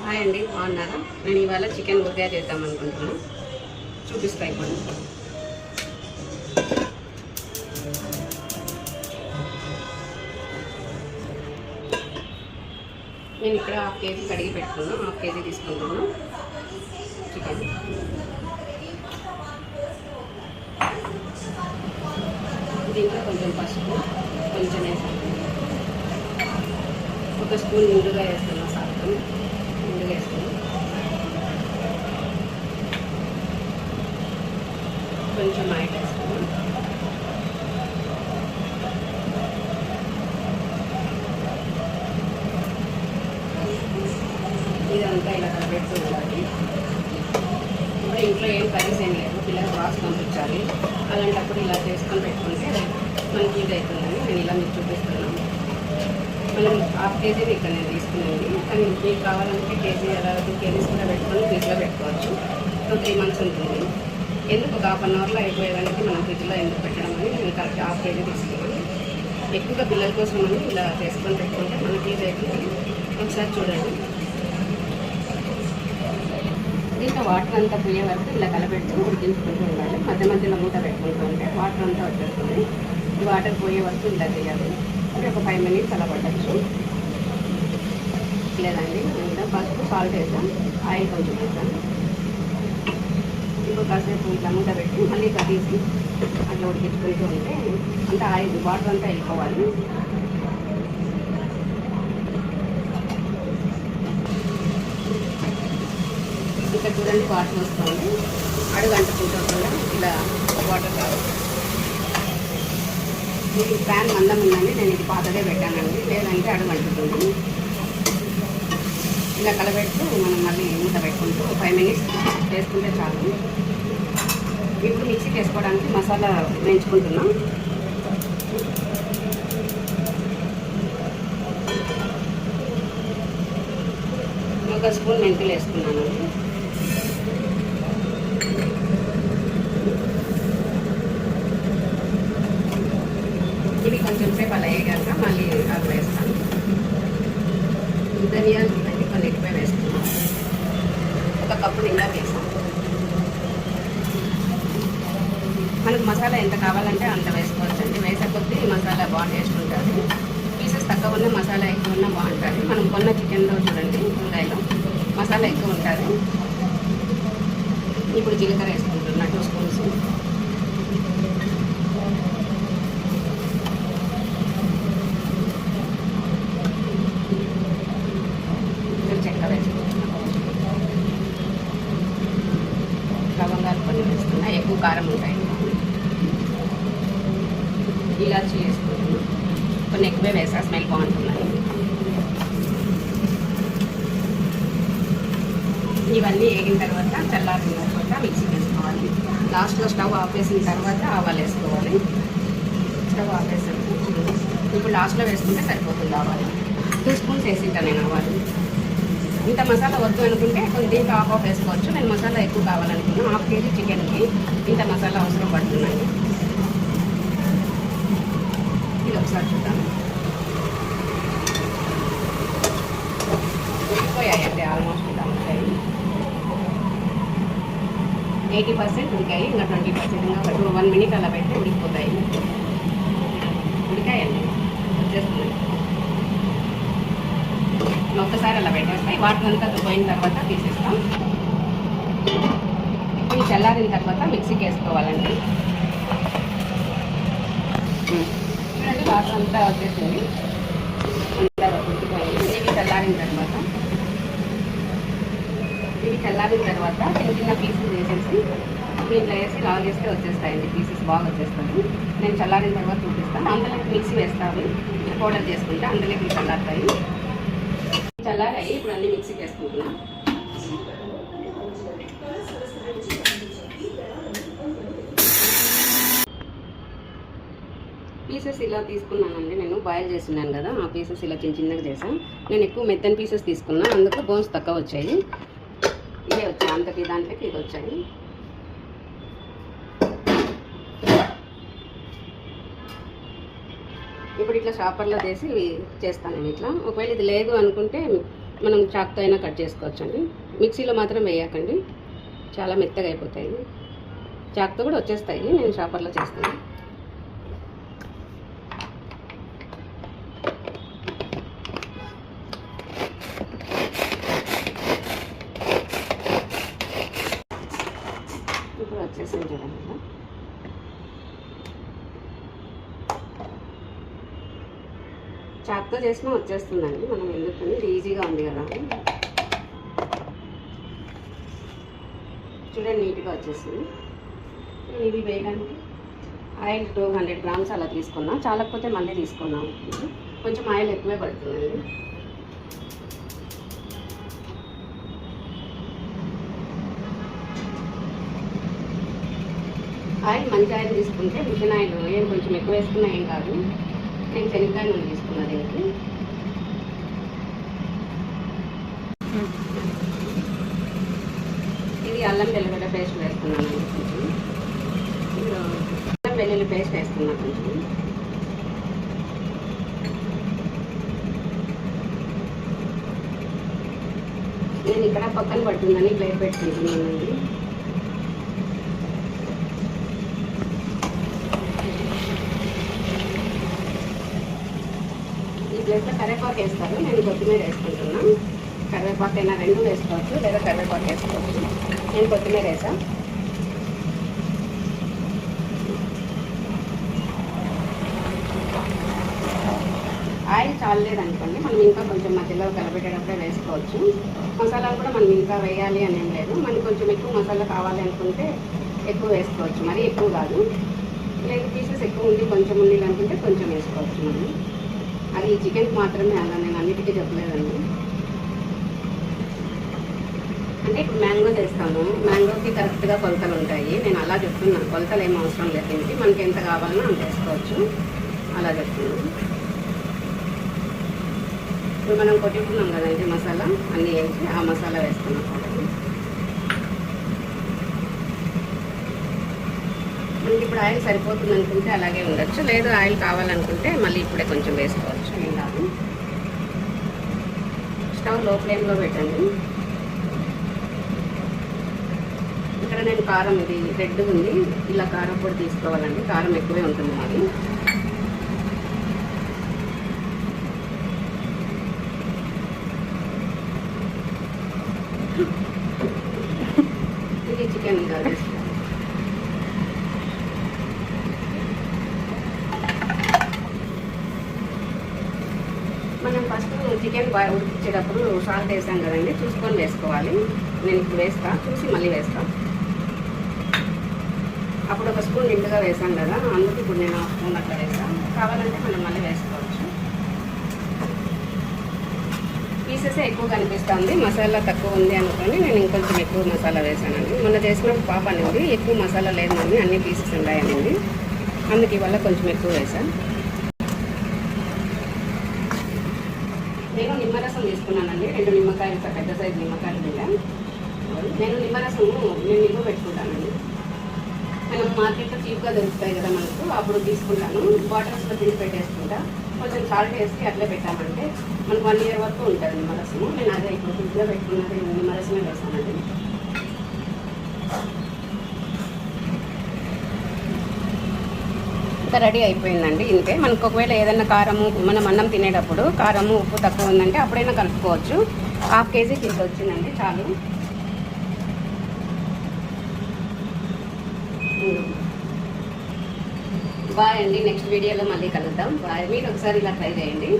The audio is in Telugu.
హాయ్ అండి, బాగున్నారా? నేను ఇవాళ చికెన్ బుర్గా చేద్దాం అనుకుంటున్నాను. చూపిస్తా ఇప్పుడు. నేను ఇక్కడ 1/2 కేజీ కడిగి పెట్టుకున్నాను. 1/2 కేజీ తీసుకుంటున్నాను చికెన్. దీంట్లో కొంచెం పసుపు, కొంచెం వేసాను. 1 స్పూన్ నిండుగా వేస్తున్నాను. సాల్ట్ నిండుగా వేస్తాను. కొంచెం ఆయిల్ వేస్తాను. ఇదంతా ఇలా కలిపెడుతూ ఉండాలి. ఇప్పుడు ఇంట్లో ఏం కర్రీస్ ఏం లేదు, పిల్లలు బాక్స్ పంపించాలి. అలాంటప్పుడు ఇలా చేసుకొని పెట్టుకుంటే మనకి ఇది అవుతుందని నేను ఇలా మీకు చూపిస్తున్నాను. మనం 1/2 కేజీ ఇక్కడ నేను తీసుకునేది, కానీ మీకు కావాలంటే కేజీ అలా 2 కేజీస్ కూడా పెట్టుకొని ఫ్రిడ్జ్లో పెట్టుకోవచ్చు. 3 months ఉంటుంది. ఎందుకు ఒక 1/2 అవర్లో అయిపోయేదానికి మనం ఫ్రిడ్జ్లో ఎందుకు పెట్టడం అని నేను కరెక్ట్ 1/2 కేజీ తీసుకున్నాను. ఎక్కువగా పిల్లల కోసం అని ఇలా చేసుకొని పెట్టుకుంటే మనకి ఇది అవుతుంది. ఒకసారి చూడండి. దీంట్లో వాటర్ అంతా పోయే వరకు ఇలా కలపెడుతూ ఉడికించుకుంటూ ఉండాలి. మధ్య మధ్యలో మూత పెట్టుకుంటూ ఉంటే వాటర్ అంతా వచ్చేస్తుంది. ఈ వాటర్ పోయే వరకు ఇలా చేయాలి. అది ఒక 5 minutes అలా పట్టచ్చు. లేదండి, ఇంకా పసుపు, సాల్ట్ వేసాను, ఆయిల్ కొంచెం వేసాను. ఇప్పుడు కాసేపు ఇట్లా మూత పెట్టి మళ్ళీ ఇట్లా తీసి అట్లా ఉడికించుకుంటూ ఉంటే అంటే ఆయిల్ వాటర్ అంతా వెళ్ళిపోవాలి. ఇక్కడ చూడండి, వాటర్ వస్తుంది. అడుగు అంటుకుంటూ ఇలా వాటర్ కావాలి. ఇది ప్యాన్ మందం ఉందండి, నేను ఇది పాతదే పెట్టానండి, లేదంటే అడుగు అంటుతుంది. ఇలా కలబెడుతూ మనం మళ్ళీ మూత పెట్టుకుంటూ 5 minutes వేసుకుంటే చాలు. ఇప్పుడు మిక్సీకి వేసుకోవడానికి మసాలా వేయించుకుంటున్నాం. ఒక స్పూన్ మెంతులు వేసుకున్నానండి. ఇవి కొంచెం సేపు అలా వేయగాక మళ్ళీ అవి వేస్తాను. ధనియాలు ఇవన్నీ కొన్ని ఎక్కువ వేస్తున్నాం. 1 కప్పు నిండా వేసాం. మనకు మసాలా ఎంత కావాలంటే అంత వేసుకోవచ్చండి. వేసే కొద్దీ మసాలా బాగా టేస్ట్ ఉంటుంది. పీసెస్ తక్కువ ఉన్న మసాలా ఎక్కువ ఉన్నా బాగుంటుంది. మనం కొన్న చికెన్లో చూడండి, ఉల్లిపాయలో మసాలా ఎక్కువ ఉంటుంది. ఇప్పుడు జీలకర్ర వేసుకుంటున్నా 2 స్పూన్స్. చెక్క వేసుకుంటున్నా. లవంగాలు కొన్ని వేస్తున్నా, ఎక్కువ కారం ఉంటాయి. ఇలాచి వేసుకుంటున్నాను, కొన్ని ఎక్కువే వేసా, స్మెల్ బాగుంటున్నాయి. ఇవన్నీ వేగిన తర్వాత చల్లారిన తర్వాత మిక్సీ వేసుకోవాలి. లాస్ట్లో స్టవ్ ఆఫ్ వేసిన తర్వాత ఆవాలు వేసుకోవాలి. స్టవ్ ఆఫ్ వేసాను. ఇప్పుడు లాస్ట్లో వేసుకుంటే సరిపోతుంది. ఆవాలు 2 స్పూన్స్ వేసింటా నేను. ఆవాలు ఇంత మసాలా వద్దు అనుకుంటే కొంచెం దీంట్లో ఆఫ్ వేసుకోవచ్చు. నేను మసాలా ఎక్కువ కావాలనుకున్నాను. 1/2 కేజీ చికెన్కి ఇంత మసాలా అవసరం పడుతున్నాయి. ఇది ఒకసారి చూద్దాము. ఉడికిపోయాయండి, ఆల్మోస్ట్ ఇలా ఉంటాయి. 80% ఉడికాయి. ఇంకా 20% ఇంకా 1 minute అలా పెట్టి ఉడికిపోతాయి. ఉడికాయండి, వచ్చేస్తున్నాయి. ఒక్కసారి అలా పెట్టేస్తాయి. వాటర్ అంతా పోయిన తర్వాత తీసేస్తాం. ఇప్పుడు చల్లారిన తర్వాత మిక్సీకి వేసుకోవాలండి. చూడండి, వాటర్ అంతా వచ్చేసింది. ఉడికిపోయింది. ఇవి చల్లారిన తర్వాత చిన్న చిన్న పీసెస్ వేసేసి దీంట్లో వేసి లాగేస్తే వచ్చేస్తాయండి. పీసెస్ బాగా వచ్చేస్తాయి. నేను చల్లారిన తర్వాత చూపిస్తాను. అందులోకి మిక్సీ వేస్తాను, పౌడర్ చేసుకుంటే అందులోకి చల్లారుతాయి. చల్లారాయి. ఇప్పుడు అన్నీ మిక్సీకి వేసుకుంటున్నాం. పీసెస్ ఇలా తీసుకున్నానండి. నేను బాయిల్ చేస్తున్నాను కదా, ఆ పీసెస్ ఇలా చిన్న చిన్నగా చేసాను. నేను ఎక్కువ మెత్తని పీసెస్ తీసుకున్నాను, అందుకు బోన్స్ తక్కువ వచ్చాయి. ఇవే వచ్చాయి, అంతకి దాంట్లోకి ఇది వచ్చాయి. ఇప్పుడు ఇట్లా షాపర్లో చేసి చేస్తాను నేను ఇట్లా. ఒకవేళ ఇది లేదు అనుకుంటే మనం చాక్తో అయినా కట్ చేసుకోవచ్చు అండి. మిక్సీలో మాత్రం వేయకండి, చాలా మెత్తగా అయిపోతాయి. చాక్తో కూడా వచ్చేస్తాయి, నేను షాపర్లో చేస్తాను. ఇప్పుడు వచ్చేసింది చూడండి. చాక్తో చేసినా వచ్చేస్తుందండి, మనం ఎందుకని ఈజీగా ఉంది కదా. చూడండి నీట్గా వచ్చేసింది. ఇది వేయడానికి ఆయిల్ 200 గ్రామ్స్ అలా తీసుకున్నాం, చాలకపోతే మళ్ళీ తీసుకున్నాం. కొంచెం ఆయిల్ ఎక్కువే పడుతుందండి. ఆయిల్ మంచి ఆయిల్ తీసుకుంటే, మిషన్ ఆయిల్ ఏం కొంచెం ఎక్కువ వేసుకున్నా ఏం కాదు. నేను శనగకాయ నూనె తీసుకున్నా దీనికి. ఇది అల్లం వెల్లుల్లి పేస్ట్ వేస్తున్నాను కొంచెం. అల్లం వెల్లుల్లి పేస్ట్ వేస్తున్నా కొంచెం. నేను ఇక్కడ పక్కన పడుతుందని ప్లేట్ పెట్టుకుంటున్నానండి. ఈ ప్లేట్లో కరివేపాకు వేస్తారు, నేను కొత్తిమీర వేసుకుంటున్నాను. కరివేపాకు అయినా 2 వేసుకోవచ్చు, లేదా కరివేపాకు వేసుకోవచ్చు. నేను కొత్తిమీర వేసా. ఆయిల్ చాలలేదనుకోండి, మనం ఇంకా కొంచెం మధ్యలో కలపెట్టేటప్పుడే వేసుకోవచ్చు. మసాలాలు కూడా మనం ఇంకా వేయాలి అని ఏం లేదు. మనకి కొంచెం ఎక్కువ మసాలా కావాలి అనుకుంటే ఎక్కువ వేసుకోవచ్చు, మరీ ఎక్కువ కాదు. లేదు పీసెస్ ఎక్కువ ఉండి కొంచెం ఉండి అనుకుంటే కొంచెం వేసుకోవచ్చు మనం. అది చికెన్కి మాత్రమే, అలా నేను అన్నిటికీ చెప్పలేదండి. అంటే ఇప్పుడు మ్యాంగో చేస్తాము, మ్యాంగోకి కరెక్ట్గా కొలతలు ఉంటాయి. నేను అలా చెప్తున్నాను, కొలతలు ఏం అవసరం లేదు. దీనికి మనకి ఎంత కావాలన్నా అంత వేసుకోవచ్చు, అలా చెప్తున్నాను. ఇప్పుడు మనం కొట్టుకున్నాం కదండి మసాలా, అన్నీ వేసి ఆ మసాలా వేసుకున్నాం. మనకి ఇప్పుడు ఆయిల్ సరిపోతుంది అనుకుంటే అలాగే ఉండొచ్చు, లేదు ఆయిల్ కావాలనుకుంటే మళ్ళీ ఇప్పుడే కొంచెం వేసుకోవచ్చు, ఏం కాదు. స్టవ్ లో ఫ్లేమ్లో పెట్టండి. ఇక్కడ నేను కారం, ఇది రెడ్ ఉంది, ఇలా కారం పొడి తీసుకోవాలండి. కారం ఎక్కువే ఉంటుంది మాది. ఇది చికెన్ కాదు. మనం ఫస్ట్ చికెన్ ఉడికించేటప్పుడు సాల్ట్ వేసాం కదండి, చూసుకొని వేసుకోవాలి. నేను ఇప్పుడు వేస్తా, చూసి మళ్ళీ వేస్తా. అప్పుడు ఒక స్పూన్ నిండుగా వేసాం కదా, అందుకు ఇప్పుడు నేను 1 స్పూన్ అట్లా వేసాను. కావాలంటే మనం మళ్ళీ వేసుకోవచ్చు. పీసెసే ఎక్కువ కనిపిస్తుంది, మసాలా తక్కువ ఉంది అనుకోండి నేను ఇంకొంచెం ఎక్కువ మసాలా వేసానండి. మొన్న చేసినప్పుడు పాప అనేది ఎక్కువ మసాలా లేదు మమ్మీ, అన్ని పీసెస్ ఉన్నాయనింది, అందుకు ఇవాళ కొంచెం ఎక్కువ వేసాను. నేను నిమ్మరసం తీసుకున్నానండి, 2 నిమ్మకాయలు, పెద్ద సైజు నిమ్మకాయలు తిన్నాను. నేను నిమ్మరసము నేను నిల్వ పెట్టుకుంటానండి. మనం మార్కెట్లో చీప్గా దొరుకుతాయి కదా మనకు, అప్పుడు తీసుకుంటాను. బాటిల్స్లో తీసి పెట్టేసుకుంటా, కొంచెం సాల్ట్ వేసి అట్లే పెట్టామంటే మనకు 1 ఇయర్ వరకు ఉంటుంది నిమ్మరసము. నేను అదే ఇప్పుడు ఫ్రిడ్జ్లో పెట్టుకున్నది నిమ్మరసమే వేస్తానండి. ఇంకా రెడీ అయిపోయిందండి. ఇంతే. మనకు ఒకవేళ ఏదైనా కారము, మనం అన్నం తినేటప్పుడు కారము ఉప్పు తక్కువ ఉందంటే అప్పుడైనా కలుపుకోవచ్చు. 1/2 కేజీకి ఇంత వచ్చిందండి, చాలు. బాయ్ అండి, నెక్స్ట్ వీడియోలో మళ్ళీ కలుద్దాం. బాయ్. మీరు ఒకసారి ఇలా ట్రై చేయండి.